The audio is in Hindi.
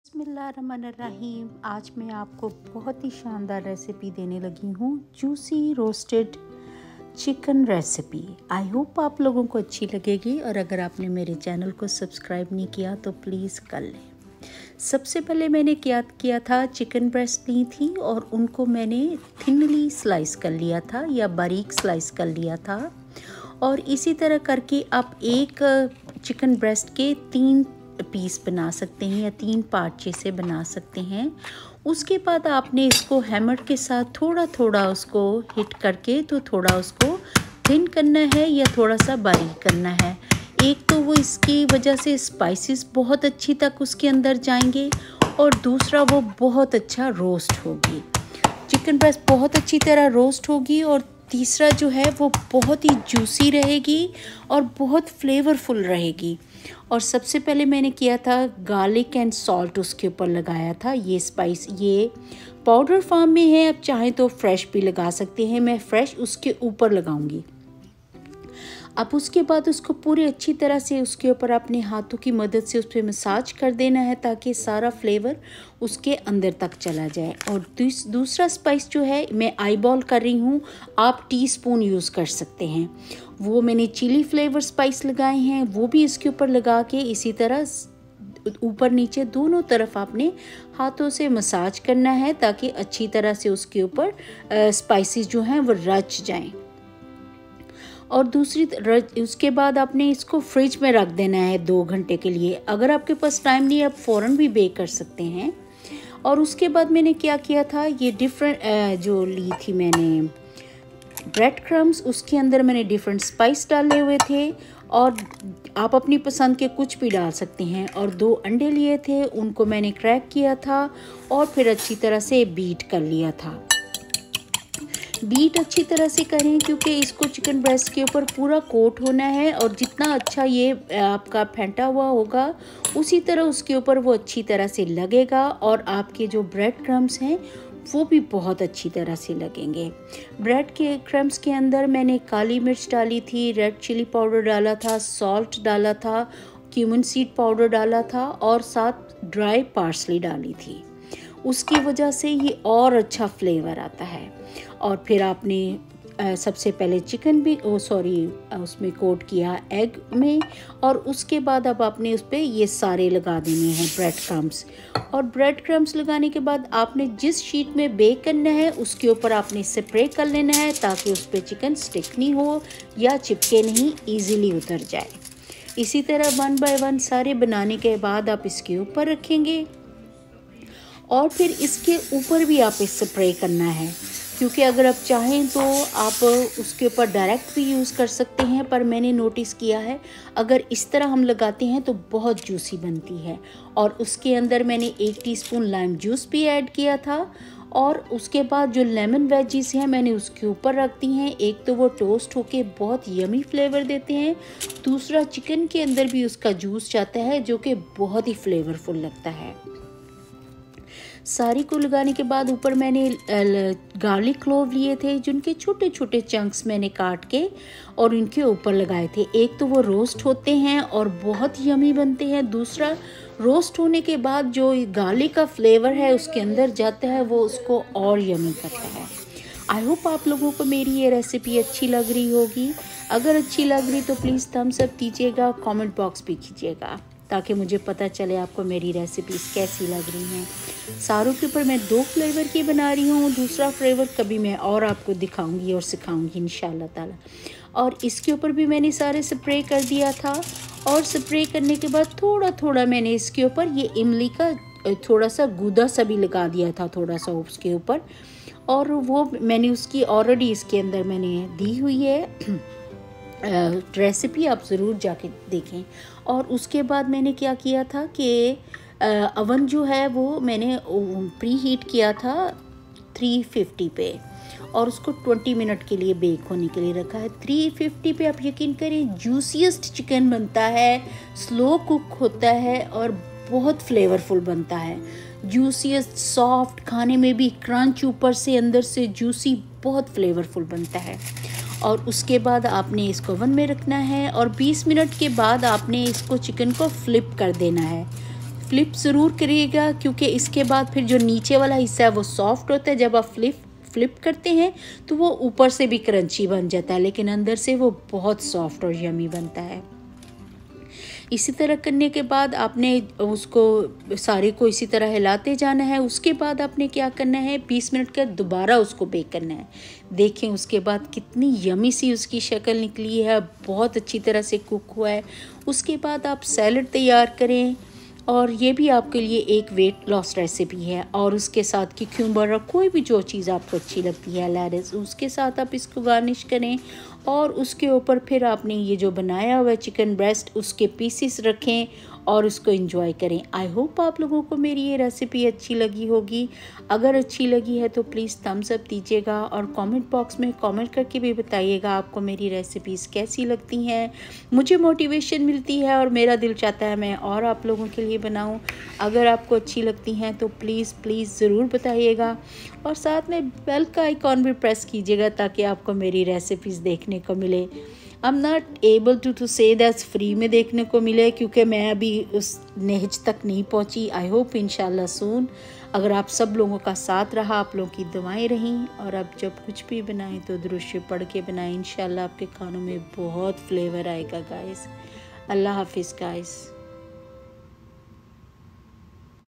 बिस्मिल्लाहिर्रहमानिर्रहीम। आज मैं आपको बहुत ही शानदार रेसिपी देने लगी हूँ, juicy roasted chicken recipe. I hope आप लोगों को अच्छी लगेगी, और अगर आपने मेरे चैनल को सब्सक्राइब नहीं किया तो प्लीज़ कर लें। सबसे पहले मैंने क्या किया था, चिकन ब्रेस्ट ली थी और उनको मैंने थिनली स्लाइस कर लिया था या बारीक स्लाइस कर लिया था। और इसी तरह करके आप एक चिकन ब्रेस्ट के 3 पीस बना सकते हैं या 3 पार्ट जैसे बना सकते हैं। उसके बाद आपने इसको हैमर के साथ थोड़ा थोड़ा उसको हिट करके तो थोड़ा उसको थिन करना है या थोड़ा सा बारीक करना है। एक तो वो इसकी वजह से स्पाइसेस बहुत अच्छी तक उसके अंदर जाएंगे, और दूसरा वो बहुत अच्छा रोस्ट होगी, चिकन ब्रेस्ट बहुत अच्छी तरह रोस्ट होगी, और तीसरा जो है वो बहुत ही जूसी रहेगी और बहुत फ्लेवरफुल रहेगी। और सबसे पहले मैंने किया था गार्लिक एंड सॉल्ट उसके ऊपर लगाया था। ये स्पाइस ये पाउडर फॉर्म में है, आप चाहें तो फ्रेश भी लगा सकते हैं। मैं फ्रेश उसके ऊपर लगाऊंगी। अब उसके बाद उसको पूरी अच्छी तरह से उसके ऊपर अपने हाथों की मदद से उस पर मसाज कर देना है, ताकि सारा फ्लेवर उसके अंदर तक चला जाए। और दूसरा स्पाइस जो है मैं आई बॉल कर रही हूँ, आप टीस्पून यूज़ कर सकते हैं। वो मैंने चिली फ्लेवर स्पाइस लगाए हैं, वो भी इसके ऊपर लगा के इसी तरह ऊपर नीचे दोनों तरफ आपने हाथों से मसाज करना है, ताकि अच्छी तरह से उसके ऊपर स्पाइसेस जो हैं वो रच जाएं। और उसके बाद आपने इसको फ्रिज में रख देना है 2 घंटे के लिए। अगर आपके पास टाइम नहीं है, आप फ़ौरन भी बेक कर सकते हैं। और उसके बाद मैंने क्या किया था, ये डिफरेंट जो ली थी मैंने ब्रेड क्रम्स, उसके अंदर मैंने डिफरेंट स्पाइस डाले हुए थे, और आप अपनी पसंद के कुछ भी डाल सकते हैं। और 2 अंडे लिए थे, उनको मैंने क्रैक किया था और फिर अच्छी तरह से बीट कर लिया था। बीट अच्छी तरह से करें, क्योंकि इसको चिकन ब्रेस्ट के ऊपर पूरा कोट होना है, और जितना अच्छा ये आपका फेंटा हुआ होगा उसी तरह उसके ऊपर वो अच्छी तरह से लगेगा, और आपके जो ब्रेड क्रम्स हैं वो भी बहुत अच्छी तरह से लगेंगे। ब्रेड के क्रम्स के अंदर मैंने काली मिर्च डाली थी, रेड चिली पाउडर डाला था, सॉल्ट डाला था, क्यूमिन सीड पाउडर डाला था, और साथ ड्राई पार्सली डाली थी। उसकी वजह से ये और अच्छा फ्लेवर आता है। और फिर आपने सबसे पहले चिकन भी उसमें कोट किया एग में, और उसके बाद अब आपने उस पर ये सारे लगा देने हैं ब्रेड क्रम्स। और ब्रेड क्रम्स लगाने के बाद आपने जिस शीट में बेक करना है उसके ऊपर आपने स्प्रे कर लेना है, ताकि उस पर चिकन स्टिक नहीं हो या चिपके नहीं, ईजीली उतर जाए। इसी तरह 1 बाय 1 सारे बनाने के बाद आप इसके ऊपर रखेंगे, और फिर इसके ऊपर भी आप स्प्रे करना है, क्योंकि अगर आप चाहें तो आप उसके ऊपर डायरेक्ट भी यूज़ कर सकते हैं। पर मैंने नोटिस किया है अगर इस तरह हम लगाते हैं तो बहुत जूसी बनती है। और उसके अंदर मैंने 1 टीस्पून लाइम जूस भी ऐड किया था, और उसके बाद जो लेमन वेजीज हैं मैंने उसके ऊपर रख दी हैं। एक तो वो टोस्ट होके बहुत यमी फ्लेवर देते हैं, दूसरा चिकन के अंदर भी उसका जूस जाता है जो कि बहुत ही फ्लेवरफुल लगता है। सारी को लगाने के बाद ऊपर मैंने गार्लिक क्लोव लिए थे, जिनके छोटे छोटे चंक्स मैंने काट के और इनके ऊपर लगाए थे। एक तो वो रोस्ट होते हैं और बहुत यमी बनते हैं, दूसरा रोस्ट होने के बाद जो गार्लिक का फ्लेवर है उसके अंदर जाता है, वो उसको और यमी करता है। आई होप आप लोगों को मेरी ये रेसिपी अच्छी लग रही होगी। अगर अच्छी लग रही तो प्लीज़ थम्स अप कीजिएगा, कमेंट बॉक्स भी कीजिएगा, ताकि मुझे पता चले आपको मेरी रेसिपीज़ कैसी लग रही हैं। सारों के ऊपर मैं 2 फ्लेवर की बना रही हूँ, दूसरा फ्लेवर कभी मैं और आपको दिखाऊंगी और सिखाऊंगी इंशाल्लाह ताला। और इसके ऊपर भी मैंने सारे स्प्रे कर दिया था, और स्प्रे करने के बाद थोड़ा थोड़ा मैंने इसके ऊपर ये इमली का थोड़ा सा गूदा सा भी लगा दिया था, थोड़ा सा उसके ऊपर। और वो मैंने उसकी ऑलरेडी इसके अंदर मैंने दी हुई है रेसिपी, आप ज़रूर जाके देखें। और उसके बाद मैंने क्या किया था कि अवन जो है वो मैंने प्री हीट किया था 350 पे, और उसको 20 मिनट के लिए बेक होने के लिए रखा है 350 पे। आप यकीन करें जूसीएस्ट चिकन बनता है, स्लो कुक होता है और बहुत फ्लेवरफुल बनता है। जूसीएस्ट, सॉफ्ट, खाने में भी क्रंच, ऊपर से अंदर से जूसी, बहुत फ्लेवरफुल बनता है। और उसके बाद आपने इसको ओवन में रखना है, और 20 मिनट के बाद आपने इसको चिकन को फ्लिप कर देना है। फ्लिप ज़रूर करिएगा, क्योंकि इसके बाद फिर जो नीचे वाला हिस्सा है वो सॉफ्ट होता है। जब आप फ्लिप करते हैं तो वो ऊपर से भी क्रंची बन जाता है, लेकिन अंदर से वो बहुत सॉफ्ट और यमी बनता है। इसी तरह करने के बाद आपने उसको सारे को इसी तरह हिलाते जाना है। उसके बाद आपने क्या करना है, 20 मिनट का दोबारा उसको बेक करना है। देखें उसके बाद कितनी यमी सी उसकी शक्ल निकली है, बहुत अच्छी तरह से कुक हुआ है। उसके बाद आप सैलड तैयार करें, और ये भी आपके लिए एक वेट लॉस रेसिपी है। और उसके साथ क्यूकम्बर और कोई भी जो चीज़ आपको अच्छी लगती है, लेट्स, उसके साथ आप इसको गार्निश करें। और उसके ऊपर फिर आपने ये जो बनाया हुआ है चिकन ब्रेस्ट, उसके पीसेस रखें और उसको एंजॉय करें। आई होप आप लोगों को मेरी ये रेसिपी अच्छी लगी होगी। अगर अच्छी लगी है तो प्लीज़ थम्स अप दीजिएगा, और कमेंट बॉक्स में कमेंट करके भी बताइएगा आपको मेरी रेसिपीज़ कैसी लगती हैं। मुझे मोटिवेशन मिलती है और मेरा दिल चाहता है मैं और आप लोगों के लिए बनाऊं। अगर आपको अच्छी लगती हैं तो प्लीज़ ज़रूर बताइएगा, और साथ में बेल का आइकॉन भी प्रेस कीजिएगा ताकि आपको मेरी रेसिपीज़ देखने को मिले। I am not able to say that's free में देखने को मिले, क्योंकि मैं अभी उस नेहज तक नहीं पहुंची। आई होप इंशाल्लाह सून। अगर आप सब लोगों का साथ रहा, आप लोगों की दुआएं रहीं, और अब जब कुछ भी बनाएं तो दुरूद शरीफ पढ़ के बनाएं। इंशाल्लाह आपके खानों में बहुत फ्लेवर आएगा गाइस। अल्लाह हाफिज़ गाइस।